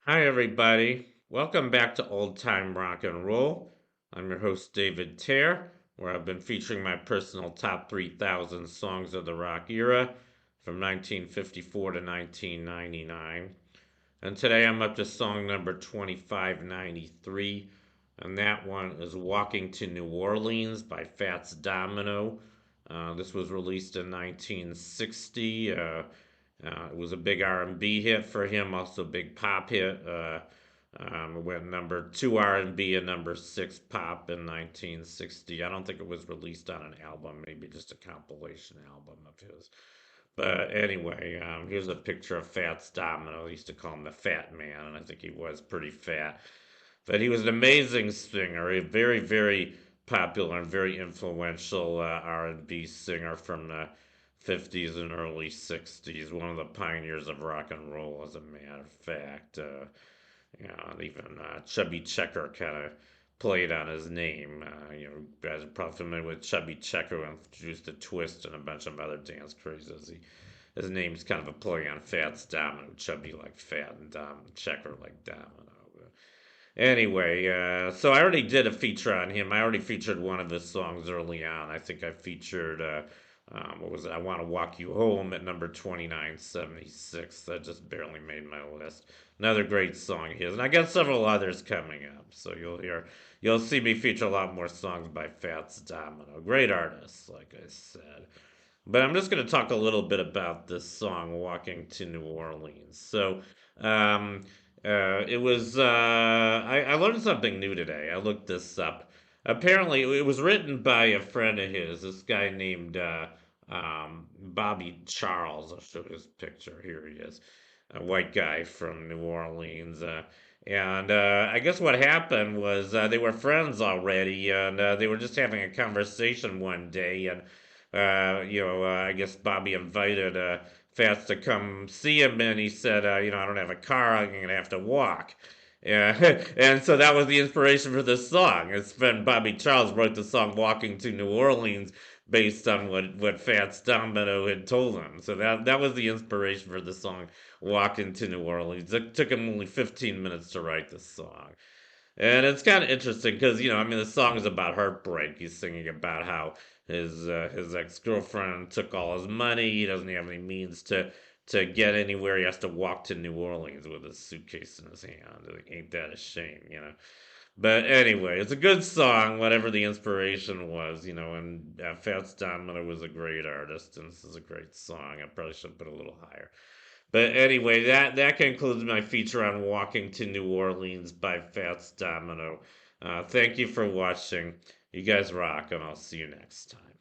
Hi, everybody. Welcome back to Old Time Rock and Roll. I'm your host, David Tare, where I've been featuring my personal top 3,000 songs of the rock era from 1954 to 1999. And today I'm up to song number 2593, and that one is Walking to New Orleans by Fats Domino. This was released in 1960. It was a big R&B hit for him, also a big pop hit. It went number two R&B and number six pop in 1960. I don't think it was released on an album, maybe just a compilation album of his. But anyway, here's a picture of Fats Domino. They used to call him the Fat Man, and I think he was pretty fat. But he was an amazing singer, a very, very popular and very influential R&B singer from the 50s and early 60s. One of the pioneers of rock and roll, as a matter of fact. Even Chubby Checker kind of played on his name. You guys are probably familiar with Chubby Checker, who introduced a twist and a bunch of other dance crazes. His name's kind of a play on Fats Domino, Chubby like fat and Checker like domino. Anyway, so I already did a feature on him. I already featured one of his songs early on. I think I featured, what was it? I Want to Walk You Home at number 2976. That just barely made my list. Another great song of his. And I got several others coming up. So you'll see me feature a lot more songs by Fats Domino. Great artist, like I said. But I'm just going to talk a little bit about this song, Walking to New Orleans. Um, it was, I learned something new today. I looked this up. Apparently, it was written by a friend of his, this guy named Bobby Charles. I'll show his picture. Here he is, a white guy from New Orleans. And I guess what happened was they were friends already, and they were just having a conversation one day, and I guess Bobby invited Fats to come see him, and he said, I don't have a car, I'm gonna have to walk. Yeah, and so that was the inspiration for this song. His friend Bobby Charles wrote the song "Walking to New Orleans" based on what Fats Domino had told him. So that was the inspiration for the song "Walking to New Orleans." It took him only 15 minutes to write this song. And it's kind of interesting because I mean, the song is about heartbreak. He's singing about how his ex girlfriend took all his money. He doesn't have any means to get anywhere. He has to walk to New Orleans with a suitcase in his hand. Like, ain't that a shame? But anyway, it's a good song, whatever the inspiration was, And Fats Domino was a great artist, and this is a great song. I probably should put it a little higher. But anyway, that concludes my feature on Walking to New Orleans by Fats Domino. Thank you for watching. You guys rock, and I'll see you next time.